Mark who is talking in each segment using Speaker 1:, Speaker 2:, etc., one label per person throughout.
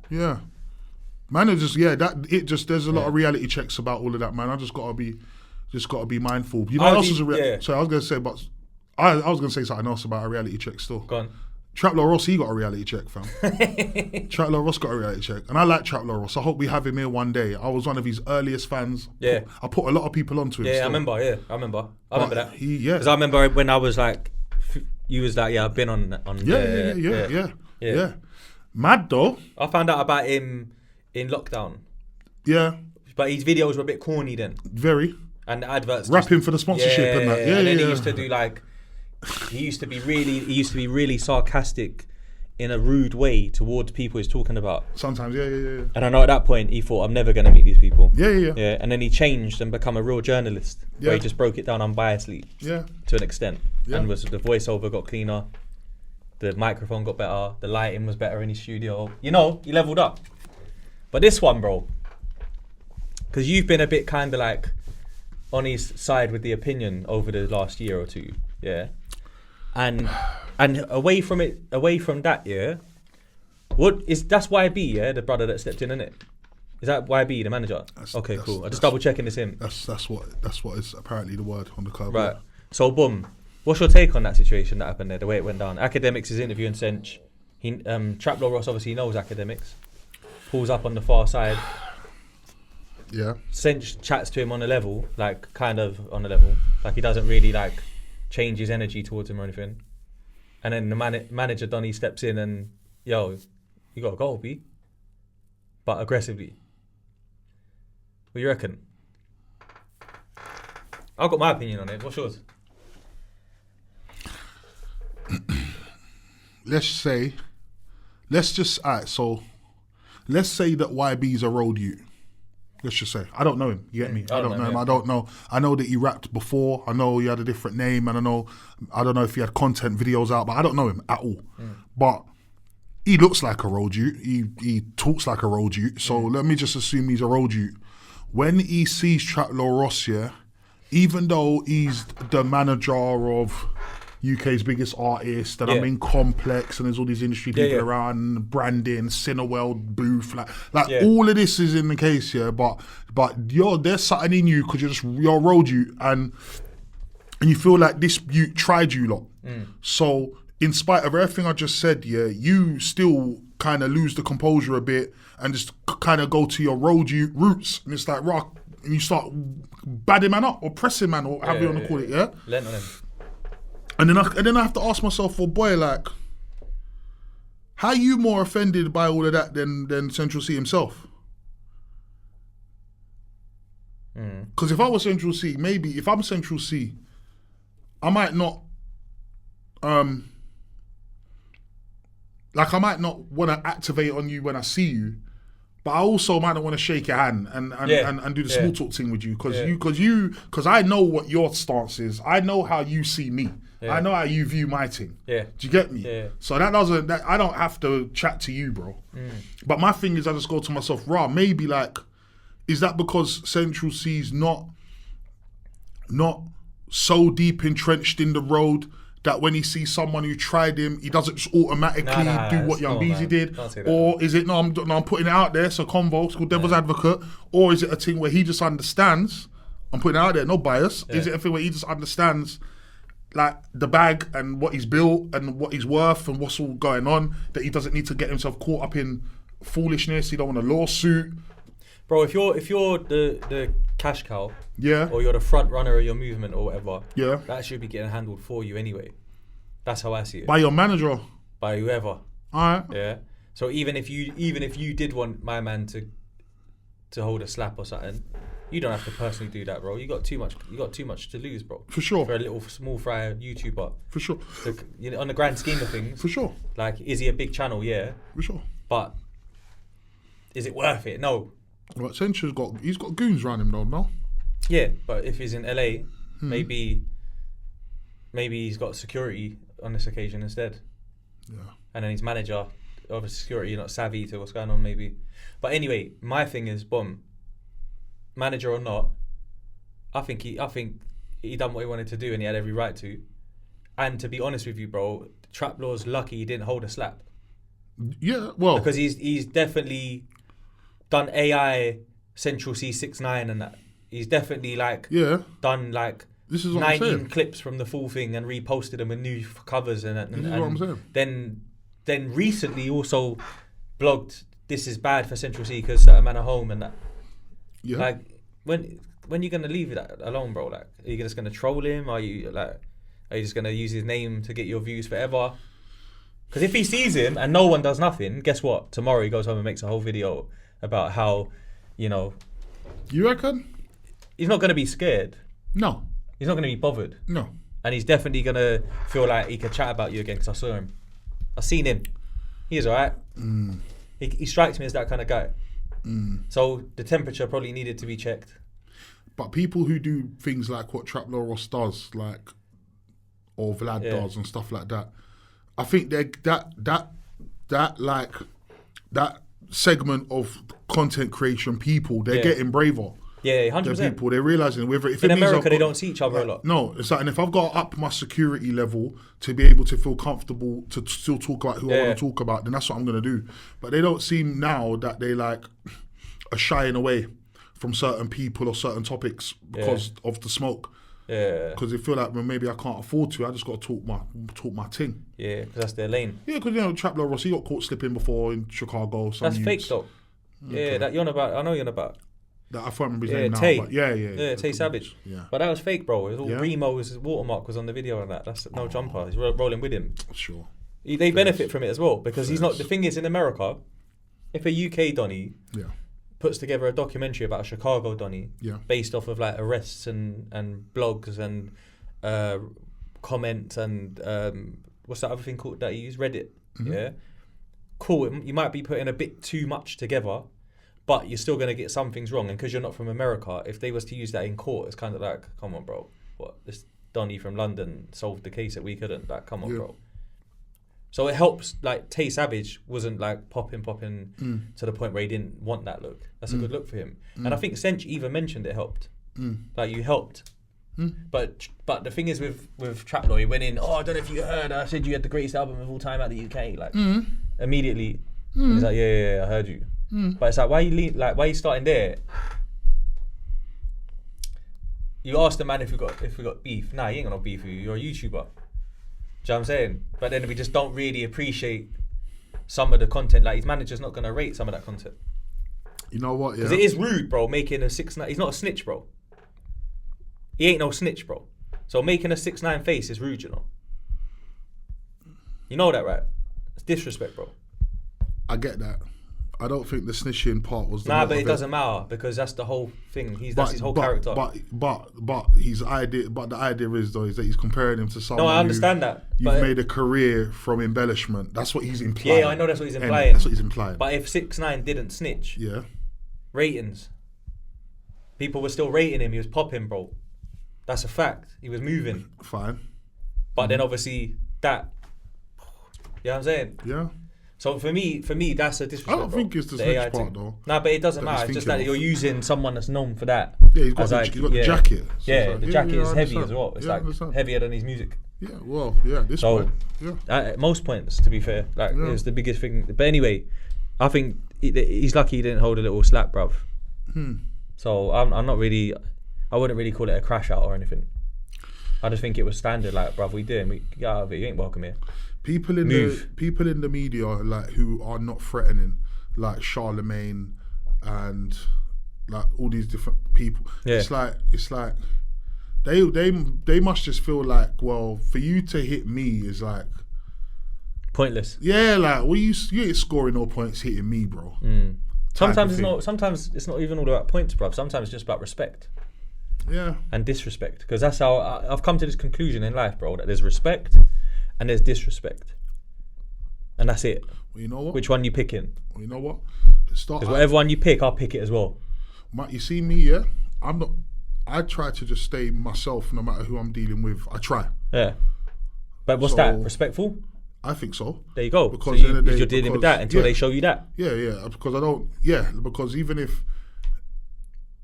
Speaker 1: Yeah. Man, it's just there's a lot of reality checks about all of that, man. I just gotta be mindful. You know what else is So I was gonna say, but I was gonna say something else about a reality check still.
Speaker 2: Go on.
Speaker 1: Traplore Ross, he got a reality check, fam. Traplore Ross got a reality check. And I like Traplore Ross. I hope we have him here one day. I was one of his earliest fans.
Speaker 2: Yeah.
Speaker 1: I put a lot of people onto him.
Speaker 2: Yeah,
Speaker 1: still.
Speaker 2: I remember that.
Speaker 1: Because
Speaker 2: I remember when I was like, you was like, I've been on.
Speaker 1: Yeah. Mad though.
Speaker 2: I found out about him in lockdown.
Speaker 1: Yeah.
Speaker 2: But his videos were a bit corny then.
Speaker 1: Very.
Speaker 2: And the adverts.
Speaker 1: Rapping for the sponsorship and that. Yeah,
Speaker 2: and then
Speaker 1: he
Speaker 2: used to do like, he used to be really sarcastic in a rude way towards people he's talking about.
Speaker 1: Sometimes, yeah.
Speaker 2: And I know at that point he thought, I'm never going to meet these people.
Speaker 1: Yeah.
Speaker 2: And then he changed and become a real journalist. Yeah. Where he just broke it down unbiasedly.
Speaker 1: Yeah.
Speaker 2: To an extent.
Speaker 1: Yeah.
Speaker 2: And the voiceover got cleaner. The microphone got better. The lighting was better in his studio. You know, he leveled up. But this one, bro, because you've been a bit kind of like on his side with the opinion over the last year or two, yeah? And away from that, yeah? That's YB, yeah? The brother that stepped in, isn't it? Is that YB, the manager? Okay, cool. I just double checking this in.
Speaker 1: That's what is apparently the word on the card.
Speaker 2: Right. So, boom. What's your take on that situation that happened there, the way it went down? Akademiks is interviewing Central. Traplore Ross obviously knows Akademiks. Pulls up on the far side.
Speaker 1: Yeah.
Speaker 2: Central chats to him on a level, like kind of on a level. Like he doesn't really like change his energy towards him or anything. And then the manager Donny steps in and, yo, you got a goal, B. But aggressively. What do you reckon? I've got my opinion on it. What's yours?
Speaker 1: Let's say that YB's a road youth. Let's just say. I don't know him. You get me? I don't know him. I don't know. I know that he rapped before. I know he had a different name. And I don't know if he had content videos out, but I don't know him at all. But he looks like a road youth. He talks like a road youth. So let me just assume he's a road youth. When he sees Traplore Ross, yeah, even though he's the manager of UK's biggest artist, and I'm in Complex, and there's all these industry people around, branding, Cineworld booth, like all of this is in the case, yeah. But there's something in you because you're a road you, and you feel like this you tried you lot. So in spite of everything I just said, yeah, you still kind of lose the composure a bit and just kind of go to your road you roots, and it's like rock, and you start badding man up or pressing man or however you want to call it, yeah.
Speaker 2: Lent on him.
Speaker 1: And then I have to ask myself, well, boy, like, how are you more offended by all of that than Central Cee himself? Because if I was Central Cee, maybe if I'm Central Cee, I might not, I might not want to activate on you when I see you, but I also might not want to shake your hand and do the small talk thing with you because I know what your stance is. I know how you see me. I know how you view my thing. Do you get me? So I don't have to chat to you, bro. But my thing is, I just go to myself, maybe like, is that because Central Cee's not so deep entrenched in the road that when he sees someone who tried him, he doesn't just automatically do what Young Beezy did? Or is it, I'm putting it out there, so convo, it's called Devil's Advocate, or is it a thing where he just understands, I'm putting it out there, no bias, is it a thing where he just understands like the bag and what he's built and what he's worth and what's all going on, that he doesn't need to get himself caught up in foolishness, he don't want a lawsuit?
Speaker 2: Bro, if you're the cash cow, or you're the front runner of your movement or whatever, that should be getting handled for you anyway. That's how I see it.
Speaker 1: By your manager?
Speaker 2: By whoever.
Speaker 1: All right.
Speaker 2: Yeah. So even if you did want my man to hold a slap or something, you don't have to personally do that, bro. You got too much to lose, bro.
Speaker 1: For sure.
Speaker 2: For a little small fry YouTuber.
Speaker 1: For sure.
Speaker 2: On the grand scheme of things.
Speaker 1: For sure.
Speaker 2: Like, is he a big channel? Yeah.
Speaker 1: For sure.
Speaker 2: But is it worth it? No.
Speaker 1: Well, Central's he's got goons around him though, no?
Speaker 2: Yeah, but if he's in LA, maybe he's got security on this occasion instead.
Speaker 1: Yeah.
Speaker 2: And then his manager of security not savvy to what's going on maybe. But anyway, my thing is, manager or not, I think he done what he wanted to do and he had every right to. And to be honest with you, bro, Traplore's lucky he didn't hold a slap.
Speaker 1: Yeah, well,
Speaker 2: because he's definitely done AI Central Cee 6ix9ine and that. He's definitely like done like
Speaker 1: this is what
Speaker 2: 19 clips from the full thing and reposted them with new covers and
Speaker 1: this is what I'm saying.
Speaker 2: Then recently he also blogged this is bad for Central Cee because certain man are home and that.
Speaker 1: Yeah.
Speaker 2: Like when you gonna leave that alone, bro? Like, are you just gonna troll him? Are you just gonna use his name to get your views forever? Because if he sees him and no one does nothing, guess what? Tomorrow he goes home and makes a whole video about how, you know.
Speaker 1: You reckon?
Speaker 2: He's not gonna be scared.
Speaker 1: No.
Speaker 2: He's not gonna be bothered.
Speaker 1: No.
Speaker 2: And he's definitely gonna feel like he could chat about you again because I saw him. I've seen him. He's alright. He strikes me as that kind of guy. So the temperature probably needed to be checked.
Speaker 1: But people who do things like what Traplore Ross does, like, or Vlad does and stuff like that, I think that segment of content creation people, they're getting braver.
Speaker 2: Yeah, 100%.
Speaker 1: The people, they're realising whether if
Speaker 2: in
Speaker 1: it means
Speaker 2: America they don't see each other a lot.
Speaker 1: No, it's like, and if I've got to up my security level to be able to feel comfortable to still talk about who I want to talk about, then that's what I'm gonna do. But they don't seem now that they like are shying away from certain people or certain topics because of the smoke. Yeah. Because they feel like, well, maybe I can't afford to. I just got to talk my thing.
Speaker 2: Yeah, because that's their lane.
Speaker 1: Yeah, because Traplore Ross, he got caught slipping before in Chicago.
Speaker 2: That's fake though. Okay. Yeah, that you're on about. I know you're on about.
Speaker 1: That I can't remember his name now.
Speaker 2: Tay.
Speaker 1: But yeah.
Speaker 2: Tay Savage.
Speaker 1: Yeah.
Speaker 2: But that was fake, bro. It was all Remo's watermark was on the video and that. That's no jumper. He's rolling with him.
Speaker 1: Sure.
Speaker 2: They benefit from it as well because he's not. The thing is, in America, if a UK Donny puts together a documentary about a Chicago Donny based off of like arrests and blogs and comments and what's that other thing called that he used? Reddit. Yeah. Cool. You might be putting a bit too much together, but you're still going to get some things wrong. And because you're not from America, if they was to use that in court, it's kind of like, come on, bro. What, this Donny from London solved the case that we couldn't? Like, come on, bro. So it helps, like, Tay Savage wasn't, like, popping to the point where he didn't want that look. That's a good look for him. And I think Cench even mentioned it helped. Like, you helped. But the thing is with Traplore, he went in, I don't know if you heard, I said you had the greatest album of all time out of the UK. Like, immediately, he's like, yeah, I heard you. But it's like, why are you starting there? You asked the man if we got beef. Nah, he ain't got no beef with you. You're a YouTuber. Do you know what I'm saying? But then we just don't really appreciate some of the content. Like, his manager's not gonna rate some of that content.
Speaker 1: You know what?
Speaker 2: Because it is rude, bro. Making a 6ix9ine. He's not a snitch, bro. He ain't no snitch, bro. So making a 6ix9ine face is rude, you know. You know that, right? It's disrespect, bro.
Speaker 1: I get that. I don't think the snitching part was the
Speaker 2: but it doesn't matter because that's the whole thing. That's his whole character.
Speaker 1: But his idea. But the idea is that he's comparing him to someone.
Speaker 2: No, I understand that.
Speaker 1: You've made a career from embellishment. That's what he's implying.
Speaker 2: Yeah, I know that's what he's implying.
Speaker 1: That's what he's implying.
Speaker 2: But if 6ix9ine didn't snitch, ratings, people were still rating him. He was popping, bro. That's a fact. He was moving.
Speaker 1: Fine.
Speaker 2: But then obviously that. You know what I'm saying?
Speaker 1: Yeah.
Speaker 2: So for me, that's a disrespect.
Speaker 1: I don't think it's the snitch part though.
Speaker 2: No, but it doesn't matter. It's just that you're using someone that's known for that.
Speaker 1: Yeah, he's got the jacket.
Speaker 2: So the jacket is heavy as well. It's like heavier than his music.
Speaker 1: Yeah, well, this point.
Speaker 2: At most points, to be fair, like it was the biggest thing. But anyway, I think he's lucky he didn't hold a little slap, bruv. So I'm not really. I wouldn't really call it a crash out or anything. I just think it was standard. Like, bruv, we did. We get out of it. You ain't welcome here.
Speaker 1: People in the media, like, who are not threatening, like Charlemagne and like all these different people. Yeah. It's like they must just feel like, well, for you to hit me is like
Speaker 2: pointless.
Speaker 1: Yeah, like, well, you ain't scoring no points hitting me, bro.
Speaker 2: Sometimes it's not. Sometimes it's not even all about points, bruv. Sometimes it's just about respect.
Speaker 1: Yeah. And
Speaker 2: disrespect, because that's how I've come to this conclusion in life, bro. That there's respect. And there's disrespect. And that's it.
Speaker 1: Well, you know what?
Speaker 2: Which one you picking?
Speaker 1: Well, you know what?
Speaker 2: Because whatever one you pick, I'll pick it as well.
Speaker 1: You see me, yeah? I try to just stay myself no matter who I'm dealing with. I try.
Speaker 2: Yeah. But what's that? Respectful?
Speaker 1: I think so.
Speaker 2: There you go.
Speaker 1: Because
Speaker 2: so you're dealing with that until they show you that.
Speaker 1: Yeah. Because even if,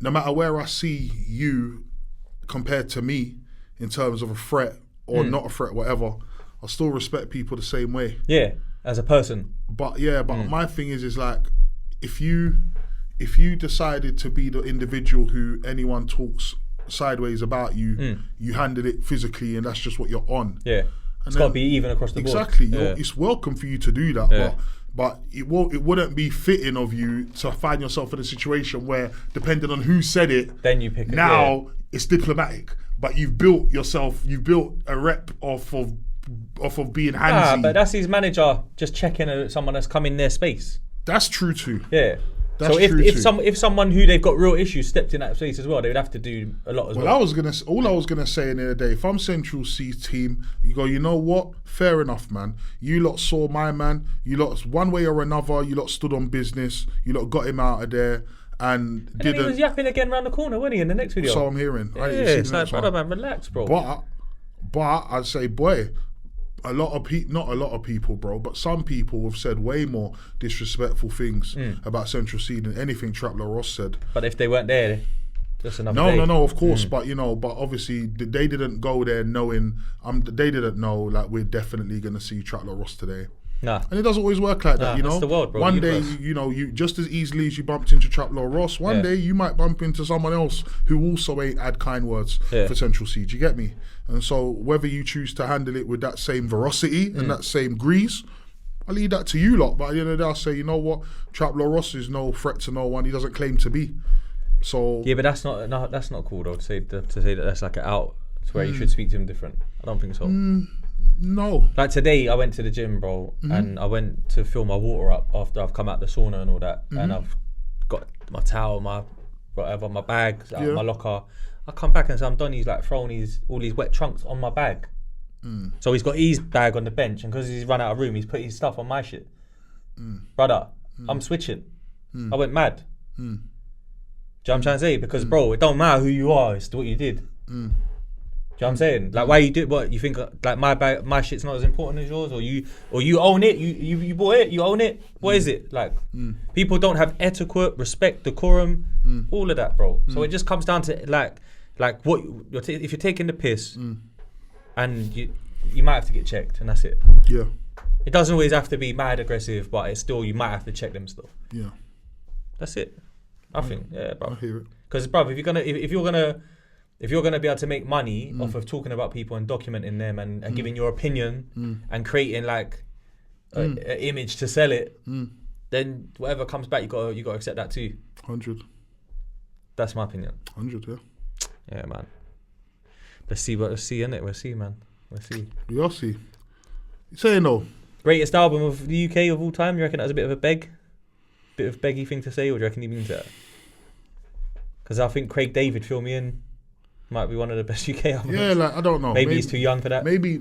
Speaker 1: no matter where I see you compared to me in terms of a threat or not a threat, whatever, I still respect people the same way.
Speaker 2: Yeah. as a person.
Speaker 1: But my thing is like, if you decided to be the individual who anyone talks sideways about you, you handle it physically, and that's just what you're on.
Speaker 2: Yeah, it's got to be even across the board.
Speaker 1: Exactly. It's welcome for you to do that, but it wouldn't be fitting of you to find yourself in a situation where, depending on who said it,
Speaker 2: then you pick it.
Speaker 1: Now it's diplomatic, but you've built a rep off of being handsy.
Speaker 2: But that's his manager just checking someone that's come in their space.
Speaker 1: That's true too.
Speaker 2: Yeah.
Speaker 1: That's
Speaker 2: so if someone who they've got real issues stepped in that space as well, they would have to do a lot as well.
Speaker 1: All I was gonna say in the day, if I'm Central Cee's team, you go, you know what? Fair enough, man. You lot saw my man. You lot, one way or another, you lot stood on business. You lot got him out of there and didn't.
Speaker 2: He was yapping again around the corner, wasn't he, in the next video?
Speaker 1: So I'm hearing.
Speaker 2: Yeah, it's like, brother, man, relax, bro.
Speaker 1: But I'd say, boy, not a lot of people, bro, but some people have said way more disrespectful things about Central Cee than anything Traplore Ross said.
Speaker 2: But if they weren't there, just another day.
Speaker 1: No, of course, but obviously they didn't go there knowing. They didn't know like we're definitely gonna see Traplore Ross today.
Speaker 2: Nah.
Speaker 1: And it doesn't always work like that, you know.
Speaker 2: That's the world, bro.
Speaker 1: One day, you just as easily as you bumped into Traplore Ross, one day you might bump into someone else who also ain't had kind words for Central Cee. Do you get me? And so whether you choose to handle it with that same veracity and that same grease, I leave that to you lot. But at the end of the day, I say, you know what? Traplore Ross is no threat to no one. He doesn't claim to be. So
Speaker 2: yeah, but that's not cool though. To say that that's like an out to where you should speak to him different. I don't think so.
Speaker 1: No.
Speaker 2: Like today, I went to the gym, bro, and I went to fill my water up after I've come out the sauna and all that, and I've got my towel, my whatever, my bags out of my locker. I come back and some Donny's like throwing all these wet trunks on my bag. So he's got his bag on the bench, and because he's run out of room, he's put his stuff on my shit. Brother, I'm switching. I went mad. Do you know what I'm trying to say? Because bro, it don't matter who you are, it's what you did. Do you know what I'm saying? Like, why you do what you think? Like my shit's not as important as yours, or you own it. You bought it. You own it. What is it? Like, people don't have etiquette, respect, decorum, all of that, bro. So it just comes down to like what if you're taking the piss, and you might have to get checked, and that's it.
Speaker 1: Yeah.
Speaker 2: It doesn't always have to be mad aggressive, but it's still you might have to check them stuff.
Speaker 1: Yeah.
Speaker 2: That's it. I think, yeah, bro.
Speaker 1: I hear it.
Speaker 2: Because, bro, if you're gonna be able to make money off of talking about people and documenting them and giving your opinion and creating like an image to sell it, then whatever comes back, you gotta accept that too.
Speaker 1: 100.
Speaker 2: That's my opinion.
Speaker 1: 100, yeah.
Speaker 2: Yeah, man. Let's see, innit? We'll see, man. We'll see.
Speaker 1: We'll see. You saying though?
Speaker 2: Greatest album of the UK of all time? You reckon that's a bit of a beggy thing to say, or do you reckon he means that? Because I think Craig David, Fill Me In, might be one of the best UK albums.
Speaker 1: Yeah, like I don't know.
Speaker 2: Maybe he's too young for that.
Speaker 1: Maybe